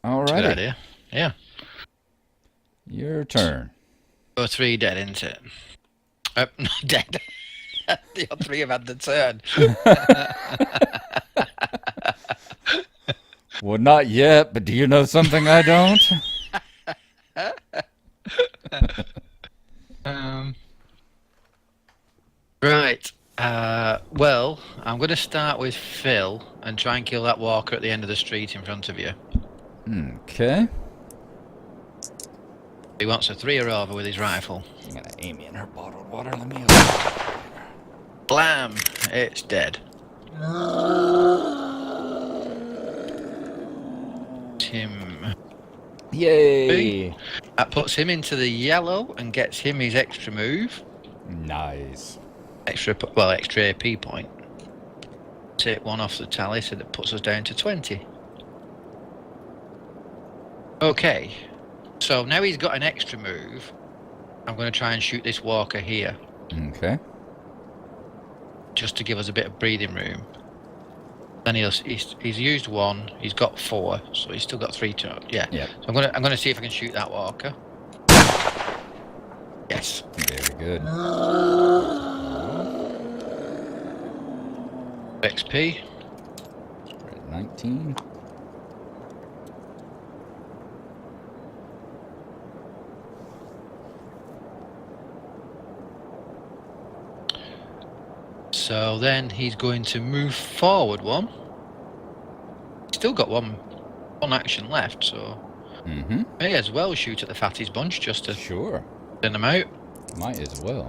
It's a good Alrighty. idea. Yeah. Your turn. Or three dead, isn't it? Not dead. The other three have had the turn. Well, not yet, but do you know something I don't? um, right. Well, I'm going to start with Phil and try and kill that walker at the end of the street in front of you. Okay. He wants a 3 or over with his rifle. I'm gonna aim in her bottled water. Let me open. Blam! It's dead. Him. Yay! That puts him into the yellow and gets him his extra move. Nice. Extra AP point. Take one off the tally, so that puts us down to 20. Okay. So now he's got an extra move. I'm going to try and shoot this walker here. Okay. Just to give us a bit of breathing room. Then he's used 1. He's got 4, so he's still got 3 to yeah. Yep. So I'm gonna see if I can shoot that walker. Yes. Very good. XP. We're at 19. So then he's going to move forward 1. Still got one action left, so may as well shoot at the fatties bunch just to Sure. thin them out. Might as well.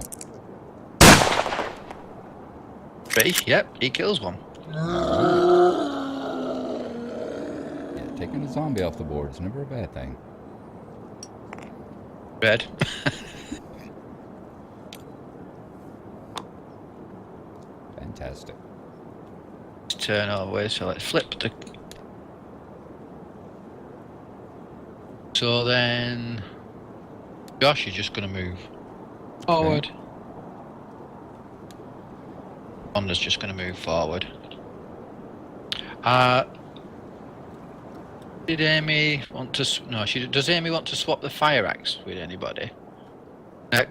3, yep, he kills 1. Yeah, taking a zombie off the board is never a bad thing. Red. Fantastic. Turn over, so let's flip the... So then... Josh, you're just going to move forward. Wanda's just going to move forward. Did Amy want to... No, does Amy want to swap the fire axe with anybody?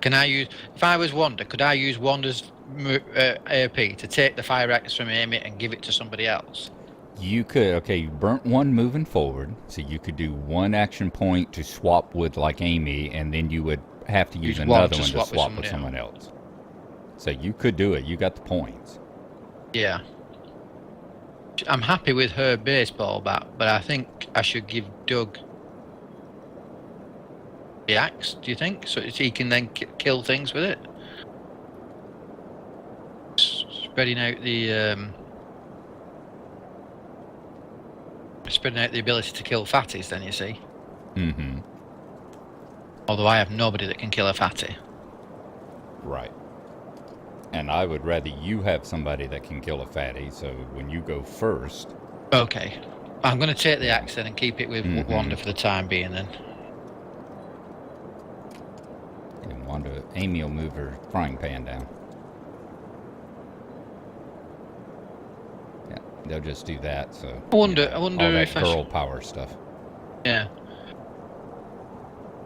Can I use... If I was Wanda, could I use Wanda's AP to take the fire axe from Amy and give it to somebody else? You could, okay, you burnt 1 moving forward, so you could do 1 action point to swap with, like, Amy, and then you would have to use another one to swap with someone else. So you could do it. You got the points. Yeah. I'm happy with her baseball bat, but I think I should give Doug the axe, do you think? So he can then kill things with it? Spreading out the ability to kill fatties, then, you see. Although I have nobody that can kill a fatty. Right. And I would rather you have somebody that can kill a fatty, so when you go first... Okay. I'm going to take the axe then and keep it with Wanda for the time being then. And Wanda, Amy will move her frying pan down. Yeah, they'll just do that, so... I wonder all that if girl power stuff. Yeah.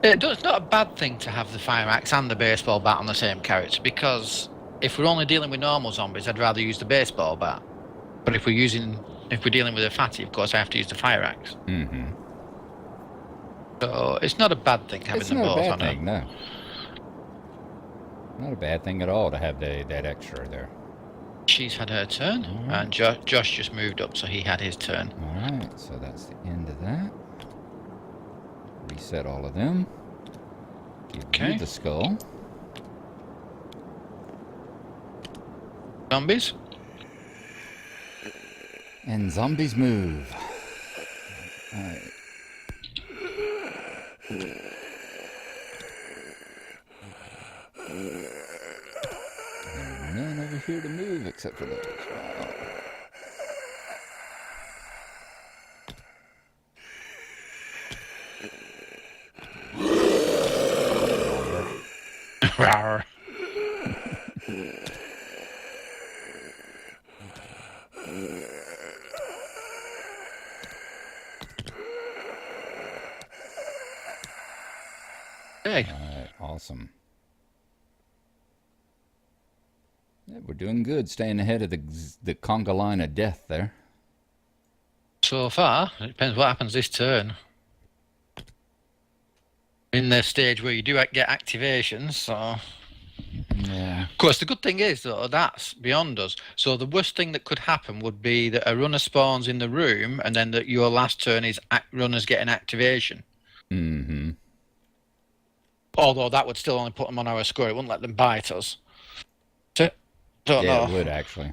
It's not a bad thing to have the fire axe and the baseball bat on the same character, because if we're only dealing with normal zombies, I'd rather use the baseball bat. But if we're dealing with a fatty, of course, I have to use the fire axe. So it's not a bad thing having them both on it. No. Not a bad thing at all to have that extra there. She's had her turn, and Josh just moved up, so he had his turn. Alright, so that's the end of that. Reset all of them. Give you the skull. Zombies? And zombies move. Alright. There's none over here to move except for those. Rawr. Okay. All right, awesome. Yeah, we're doing good, staying ahead of the conga line of death there. So far, it depends what happens this turn. In the stage where you do get activations, so... Yeah. Of course, the good thing is, though, that's beyond us. So the worst thing that could happen would be that a runner spawns in the room, and then that your last turn is runners get an activation. Mm-hmm. Although that would still only put them on our score. It wouldn't let them bite us. Don't know. It would, actually.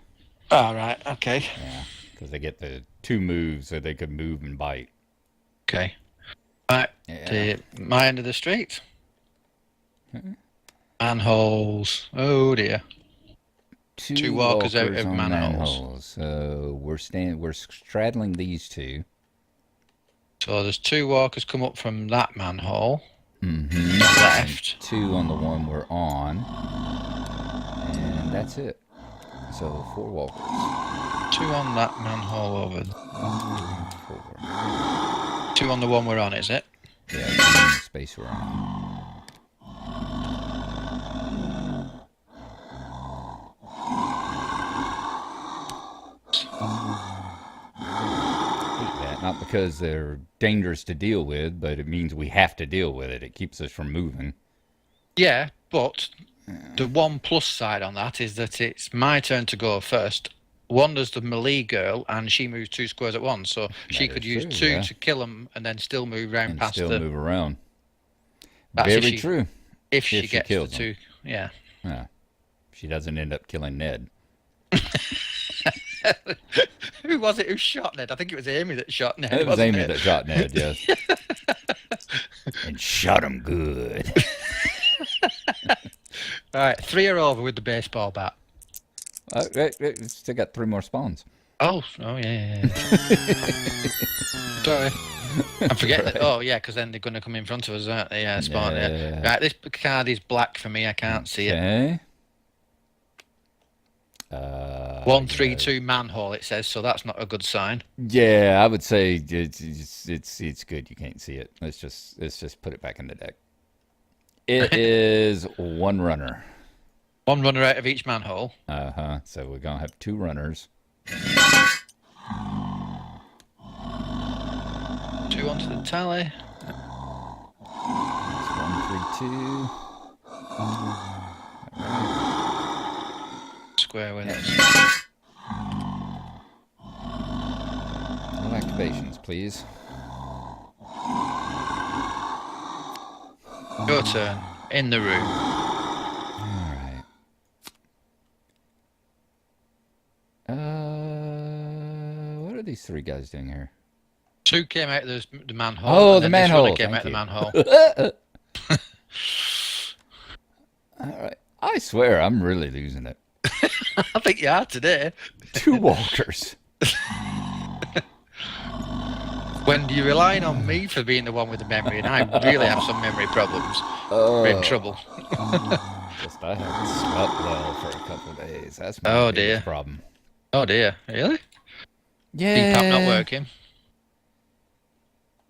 Oh, right. Okay. Yeah, because they get the 2 moves, so they could move and bite. Okay. Right. Yeah. My end of the street. Manholes. Oh, dear. 2 walkers out of on manholes. So we're straddling these 2. So there's 2 walkers come up from that manhole. Mm-hmm. Left. And 2 on the one we're on. And that's it. So 4 walkers. 2 on that manhole over. 1, 2, 4. 2 on the one we're on, is it? Yeah, 2 in the space we're on. Not because they're dangerous to deal with, but it means we have to deal with it. It keeps us from moving. Yeah, but the one plus side on that is that it's my turn to go first. Wanda's the melee girl, and she moves 2 squares at once, so she could use 2 to kill them and then still move around and past still move around. That's Very true. If she gets the 2, them. yeah. Yeah. She doesn't end up killing Ned. Who was it who shot Ned? I think it was Amy that shot Ned. It was Amy that shot Ned, yes. And shot him good. All right, 3 are over with the baseball bat. Still got 3 more spawns. Oh yeah. Sorry. I'm forgetting that. Oh, yeah, because then they're going to come in front of us, aren't they? Yeah, spawn. Yeah. Right, this card is black for me. I can't see it. Okay. 132 manhole, it says, so that's not a good sign. Yeah, I would say it's good. You can't see it. Let's just put it back in the deck. It is 1 runner. 1 runner out of each manhole. So we're gonna have 2 runners. 2 onto the tally. That's 132. Square with it. No activations, please. Your turn. In the room. Alright. What are these 3 guys doing here? 2 came out of the manhole. Oh, the manhole. This came out of the manhole. Alright. I swear, I'm really losing it. I think you are today. 2 walkers. When you're relying on me for being the one with the memory, and I really have some memory problems, we're in trouble. Just I haven't slept well for a couple of days. That's my biggest problem. Oh dear, really? Yeah. CPAP not working.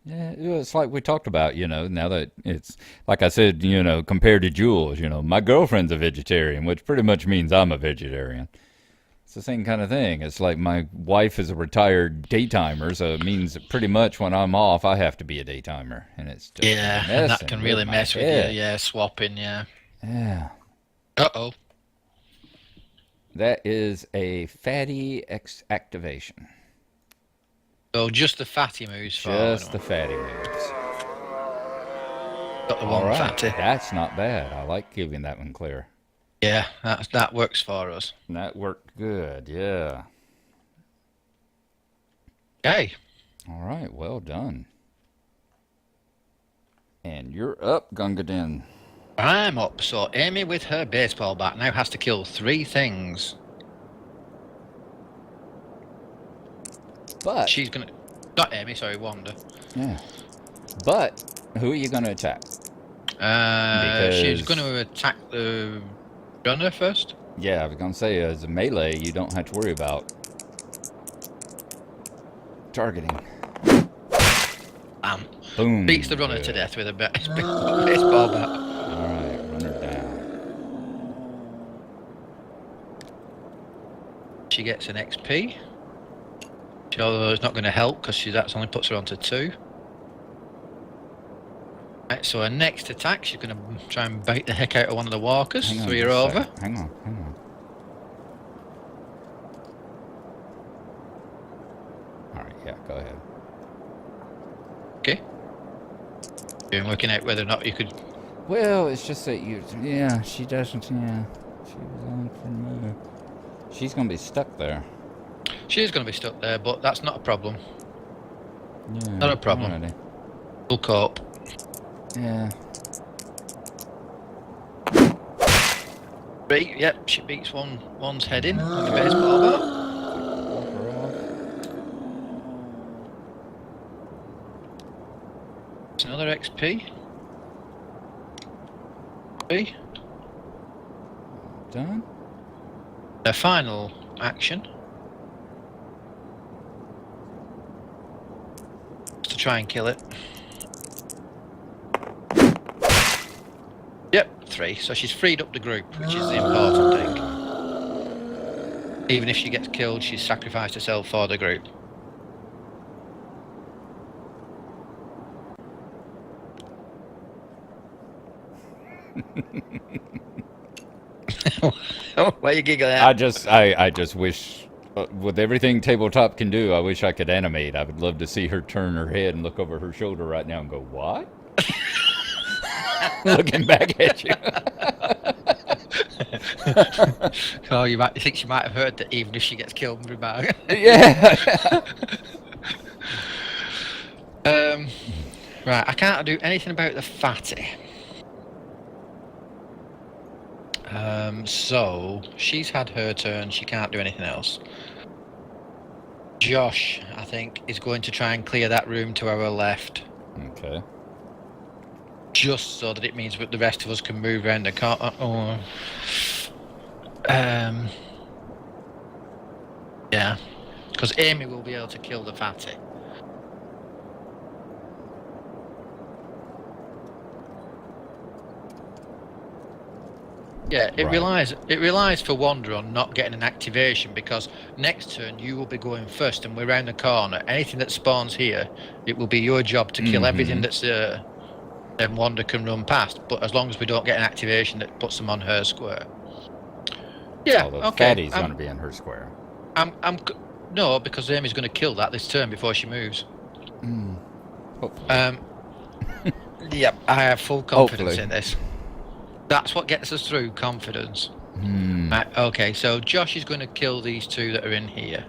Yeah, it's like we talked about, now that it's, like I said, compared to Jules, my girlfriend's a vegetarian, which pretty much means I'm a vegetarian. It's the same kind of thing. It's like my wife is a retired daytimer, so it means that pretty much when I'm off, I have to be a daytimer. And it's just and that can really mess with you. Yeah, swapping, yeah. Yeah. Uh-oh. That is a fatty activation. So just the fatty moves for Just the fatty moves. Got the one fatty. That's not bad. I like giving that one clear. Yeah, that works for us. That worked good, yeah. Okay. All right, well done. And you're up, Gungadin. I'm up, so Amy with her baseball bat now has to kill 3 things. But she's gonna... Not Amy, sorry, Wanda. Yeah. But who are you going to attack? She's going to attack the runner first. Yeah, I was going to say, as a melee, you don't have to worry about targeting. Bam. Boom. Beats the runner to death with a baseball bat. Alright, run her down. She gets an XP. Although it's not going to help because that only puts her onto 2. Right, so her next attack, she's going to try and bait the heck out of one of the walkers. 3 are over. Hang on. Alright, yeah, go ahead. Okay. You're working out whether or not you could... Well, it's just that she doesn't, She was on for me. She's going to be stuck there. She is going to be stuck there, but that's not a problem. Yeah, not a problem. Already. We'll cope. Yeah. 3, yep, she beats one's head in with the baseball bat. It's another XP. 3. Done. The final action. To try and kill it. Yep, 3. So she's freed up the group, which is the important thing. Even if she gets killed, she's sacrificed herself for the group. Why are you giggling at? I just wish, with everything tabletop can do, I wish I could animate. I would love to see her turn her head and look over her shoulder right now and go, "What?" Looking back at you. Oh, you think she might have heard that even if she gets killed in remark. Yeah. Right, I can't do anything about the fatty. So she's had her turn. She can't do anything else. Josh, I think, is going to try and clear that room to our left. Okay. Just so that it means that the rest of us can move around the car. Yeah, because Amy will be able to kill the fatty. Yeah, it relies for Wanda on not getting an activation, because next turn you will be going first and we're around the corner. Anything that spawns here, it will be your job to kill everything that's then Wanda can run past. But as long as we don't get an activation that puts them on her square. Yeah, the okay. fatty's going to be in her square. No, because Amy's going to kill that this turn before she moves. Hopefully. Yep, I have full confidence in this. That's what gets us through, confidence. Right, okay, so Josh is going to kill these 2 that are in here.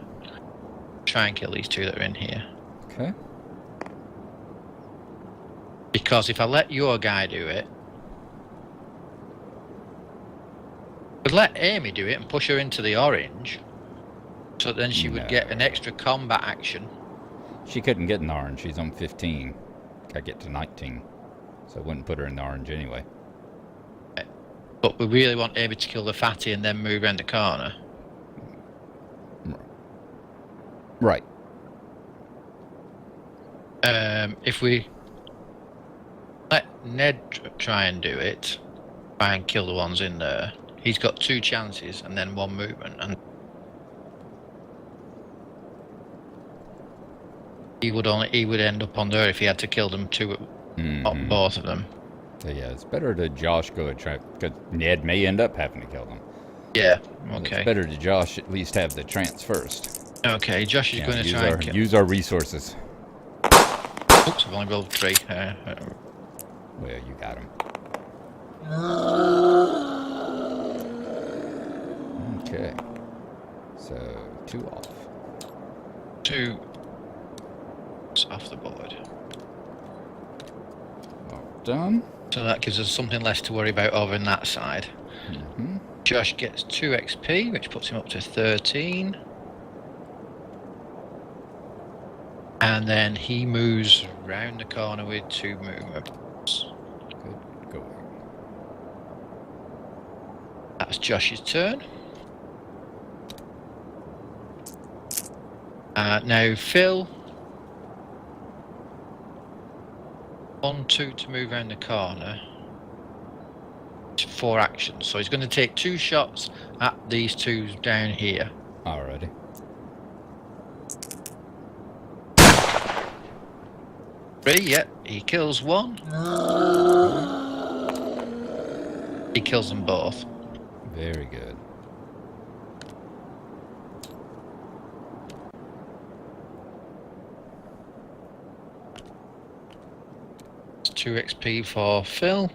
Try and kill these 2 that are in here. Okay. Because if I let your guy do it, I'd let Amy do it and push her into the orange, so then she would get an extra combat action. She couldn't get in the orange. She's on 15. I get to 19. So I wouldn't put her in the orange anyway. But we really want Amy to kill the fatty and then move around the corner. Right. If we let Ned try and do it, try and kill the ones in there, he's got 2 chances and then 1 movement, and he would end up on there if he had to kill them 2, not both of them. So yeah, it's better to Josh go and try, because Ned may end up having to kill them. Yeah, okay. It's better to Josh at least have the chance first. Okay, Josh is going to try and use our resources. Oops, I've only rolled 3. Well, you got him. Okay. So 2 off. 2 off the board. Well done. So that gives us something less to worry about over in that side. Josh gets 2 XP, which puts him up to 13. And then he moves round the corner with 2 movements. Good going. That's Josh's turn. Now Phil 1, 2 to move around the corner. 4 actions. So he's going to take 2 shots at these 2 down here. Alrighty. Three, yeah. He kills 1. He kills them both. Very good. It's 2 XP for Phil.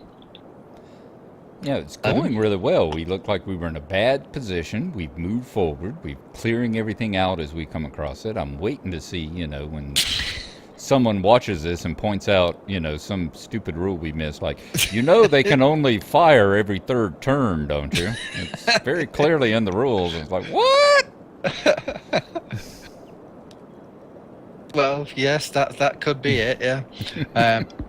Yeah, it's going really well. We look like we were in a bad position. We've moved forward. We're clearing everything out as we come across it. I'm waiting to see, when someone watches this and points out, some stupid rule we missed. Like, they can only fire every 3rd turn, don't you? It's very clearly in the rules. It's like, what? Well, yes, that could be it, yeah.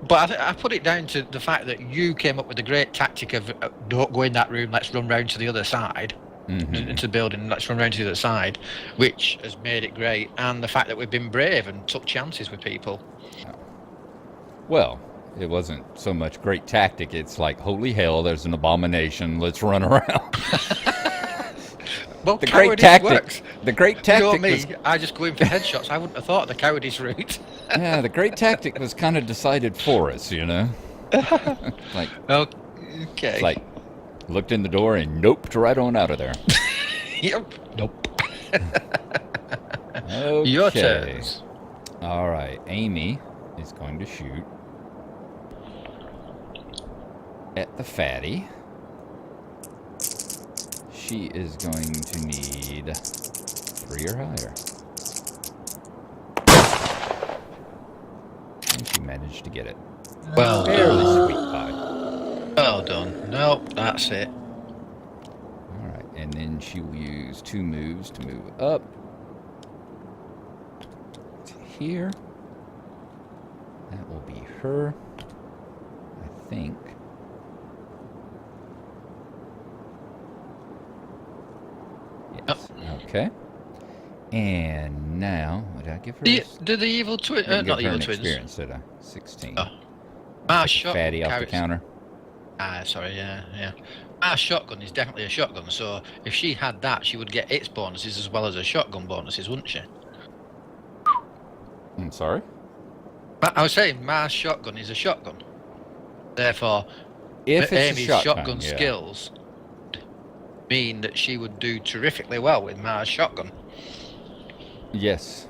But I put it down to the fact that you came up with the great tactic of don't go in that room, let's run round to the other side, into the building, let's run round to the other side, which has made it great, and the fact that we've been brave and took chances with people. Well, it wasn't so much great tactic, it's like, holy hell, there's an abomination, let's run around. Well, the great tactic works. The great tactic was, I just go in for headshots. I wouldn't have thought of the cowardice route. Yeah, the great tactic was kind of decided for us, Like, okay. Like, looked in the door and noped right on out of there. Yep. Nope. Okay. Your turn. All right, Amy is going to shoot at the fatty. She is going to need 3 or higher. And she managed to get it. Well Fairly sweet pie. Well done. Nope, that's it. Alright, and then she will use 2 moves to move up to here. That will be her, I think. Yes. Okay. And now, what did I give her? Did the evil twin? Not the evil twins. Experience, did I? 16. Shotgun fatty off the counter. Sorry, yeah. Our shotgun is definitely a shotgun, so if she had that, she would get its bonuses as well as her shotgun bonuses, wouldn't she? I'm sorry? I was saying, Mars shotgun is a shotgun. Therefore, if Amy's shotgun skills mean that she would do terrifically well with Mars shotgun. Yes.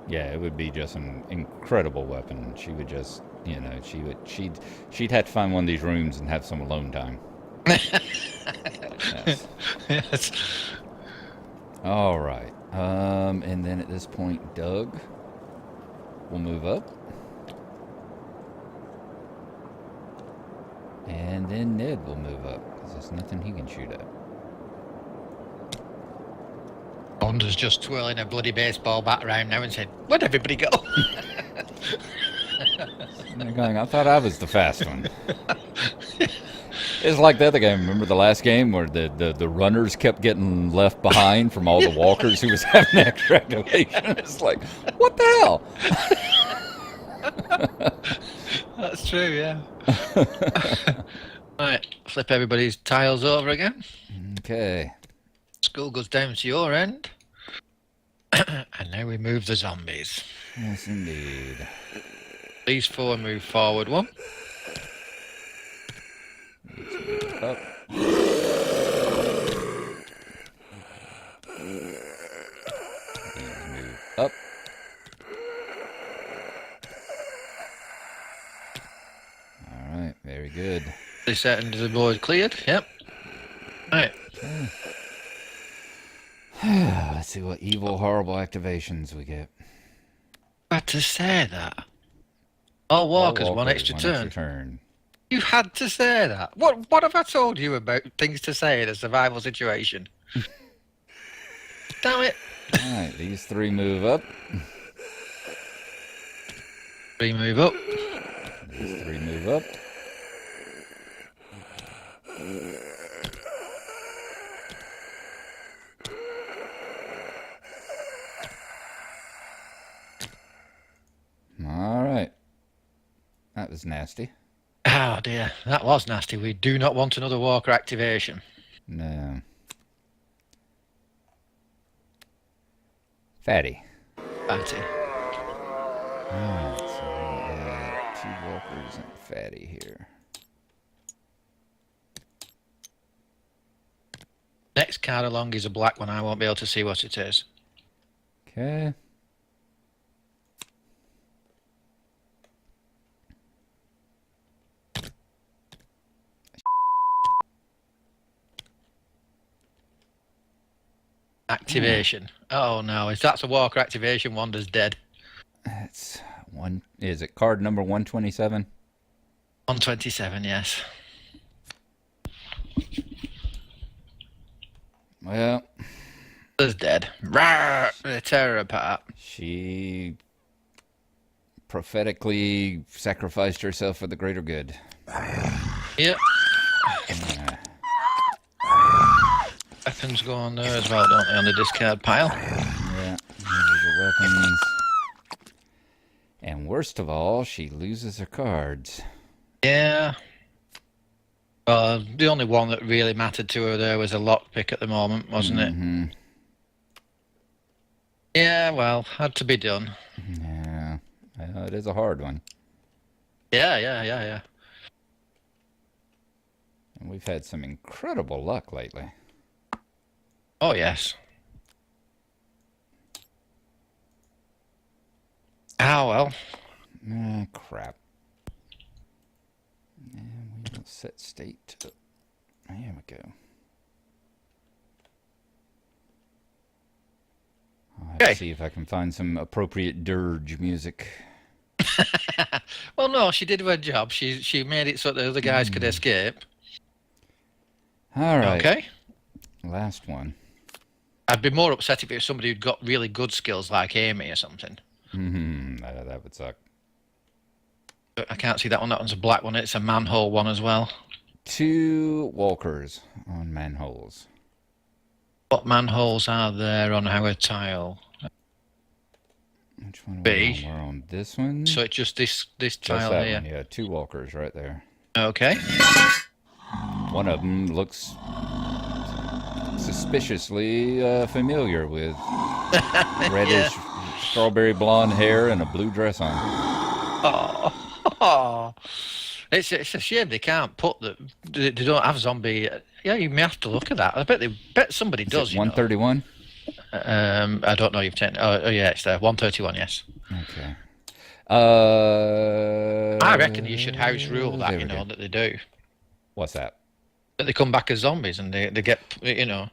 Yeah, it would be just an incredible weapon. She would just, she'd have to find one of these rooms and have some alone time. Yes. Yes. All right. And then at this point, Doug will move up. And then Ned will move up, because there's nothing he can shoot at. Wanda's just twirling a bloody baseball bat around now and saying, where'd everybody go? They're going, I thought I was the fast one. It's like the other game. Remember the last game where the runners kept getting left behind from all the walkers who was having extra activation? It's like, what the hell? That's true, yeah. Right, flip everybody's tiles over again. Okay. School goes down to your end. And now we move the zombies. Yes, indeed. These 4 move forward 1. Move up. These move up. All right, very good. This end of the board cleared. Yep. Right. Okay. Let's see what evil, horrible activations we get. Had to say that. All walkers, one extra turn. You had to say that. What have I told you about things to say in a survival situation? Damn it. Alright, these 3 move up. 3 move up. These 3 move up. Alright. was nasty. Oh dear, that was nasty. We do not want another walker activation. No. Fatty. Fatty. Alright, so we got 2 walkers and Fatty here. Next card along is a black one. I won't be able to see what it is. Okay. Activation. Oh no, if that's a walker activation, Wanda's dead. That's one. Is it card number 127? 127, yes. Well, Wanda's dead. Rawr! They tear her apart. She prophetically sacrificed herself for the greater good. Yep. Weapons go on there as well, don't they, on the discard pile? Yeah, these are the weapons. And worst of all, she loses her cards. Yeah. Well, the only one that really mattered to her there was a lockpick at the moment, wasn't it? Yeah, well, had to be done. Yeah, it is a hard one. Yeah. And we've had some incredible luck lately. Oh, yes. Oh, well. Ah, crap. And we will set state to... There we go. I'll have to see if I can find some appropriate dirge music. Well, no, she did her job. She made it so that the other guys could escape. All right. Okay. Last one. I'd be more upset if it was somebody who'd got really good skills like Amy or something. That would suck. But I can't see that one. That one's a black one. It's a manhole one as well. 2 walkers on manholes. What manholes are there on our tile? Which one are B. we on? We're on this one. So it's just this Just tile that here. one, yeah, 2 walkers right there. Okay. One of them looks suspiciously familiar with reddish strawberry blonde hair and a blue dress on. Oh. It's a shame they can't put the. They don't have zombie. Yeah, you may have to look at that. I bet somebody does. Is it 131? I don't know. You've taken. Oh yeah, it's there. 131. Yes. Okay. I reckon you should house rule that. You know that they do. What's that? That they come back as zombies and they get. You know.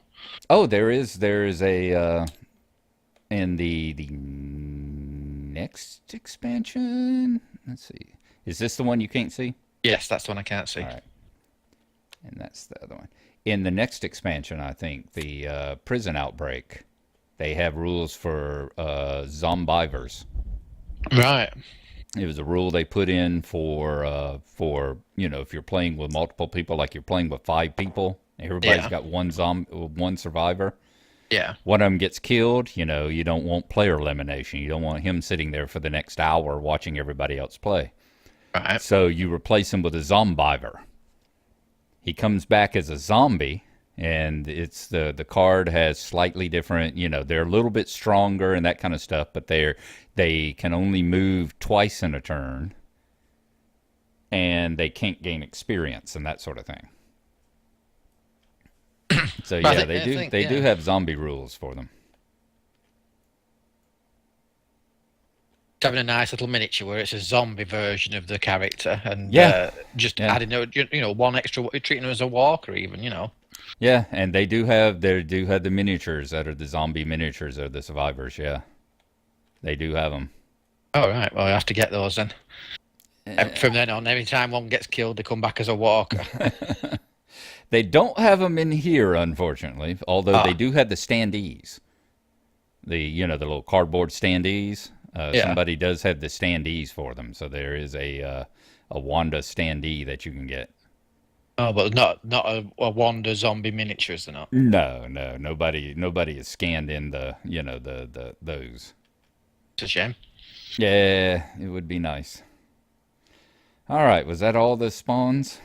Oh, there is a in the next expansion. Let's see. Is this the one you can't see? Yes, that's the one I can't see. All right. And that's the other one. In the next expansion, I think, the prison outbreak, they have rules for zombivers. Right. It was a rule they put in for you know, if you're playing with multiple people, like you're playing with 5 people, everybody's got one survivor. Yeah. One of them gets killed, you know, you don't want player elimination. You don't want him sitting there for the next hour watching everybody else play. Right. So you replace him with a zombiver. He comes back as a zombie, and it's the card has slightly different, you know, they're a little bit stronger and that kind of stuff, but they can only move twice in a turn, and they can't gain experience and that sort of thing. So yeah, they do have zombie rules for them. Having a nice little miniature where it's a zombie version of the character, and adding, you know, one extra, treating them as a walker, even, you know. Yeah, and they do have the miniatures that are the zombie miniatures of the survivors. Yeah, they do have them. All right, well, I have to get those then. From then on, every time one gets killed, they come back as a walker. They don't have them in here, unfortunately. Although they do have the standees, the little cardboard standees. Somebody does have the standees for them, so there is a Wanda standee that you can get. Oh, but not a Wanda zombie miniatures, they're not. No, nobody is scanned in the those. It's a shame. Yeah, it would be nice. All right, was that all the spawns?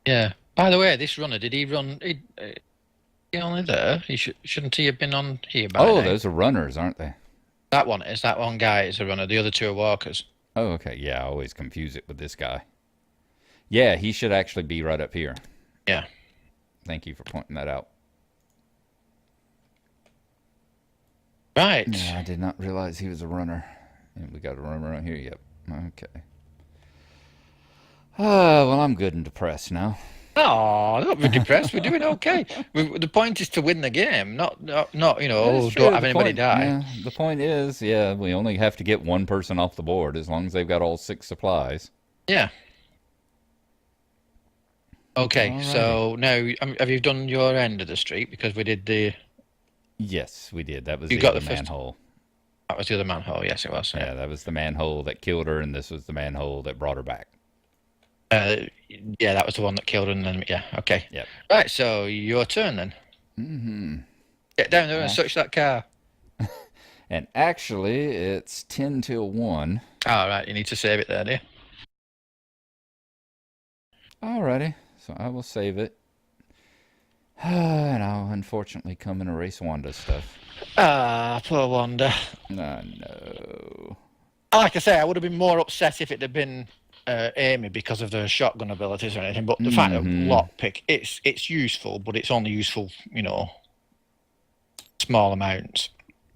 Yeah. By the way, this runner, did he run? He only there? Shouldn't he have been on here by now? Oh, those are runners, aren't they? That one is. That one guy is a runner. The other two are walkers. Oh, okay. Yeah, I always confuse it with this guy. Yeah, he should actually be right up here. Yeah. Thank you for pointing that out. Right. Yeah, I did not realize he was a runner. And we got a runner right here. Yep. Okay. Well, I'm good and depressed now. Oh, don't be depressed. We're doing okay. The point is to win the game, not you know, True. don't have anybody die. Yeah, the point is, yeah, we only have to get one person off the board as long as they've got all 6 supplies. Yeah. Okay, Alrighty. so now have you done your end of the street? Because we did the... Yes, we did. That was You the got other the first- manhole. That was the other manhole. Yes, it was. Yeah, that was the manhole that killed her, and this was the manhole that brought her back. Yeah, that was the one that killed her, and then yeah, okay. Yep. Right, so your turn then. Mm-hmm. Get down there and search that car. And actually, it's 10 till 1. All right, you need to save it there, do you? Alrighty, so I will save it. And I'll unfortunately come and erase Wanda's stuff. Ah, poor Wanda. No. Like I say, I would have been more upset if it had been Amy because of the shotgun abilities or anything. But the fact of lockpick, it's useful, but it's only useful, you know, small amounts.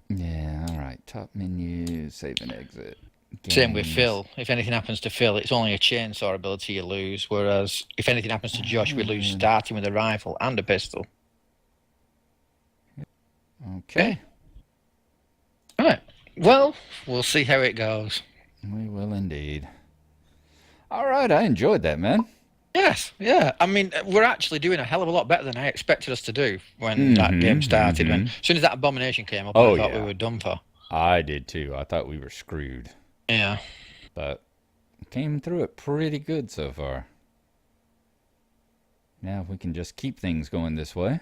Yeah, alright. Top menu, save and exit. Games. Same with Phil. If anything happens to Phil, it's only a chainsaw ability you lose, whereas if anything happens to Josh, we lose starting with a rifle and a pistol. Okay. All right. Well, we'll see how it goes. We will indeed. Alright, I enjoyed that, man. Yes, yeah. I mean, we're actually doing a hell of a lot better than I expected us to do when that game started. When, as soon as that abomination came up, I thought we were done for. I did too. I thought we were screwed. Yeah. But came through it pretty good so far. Now if we can just keep things going this way.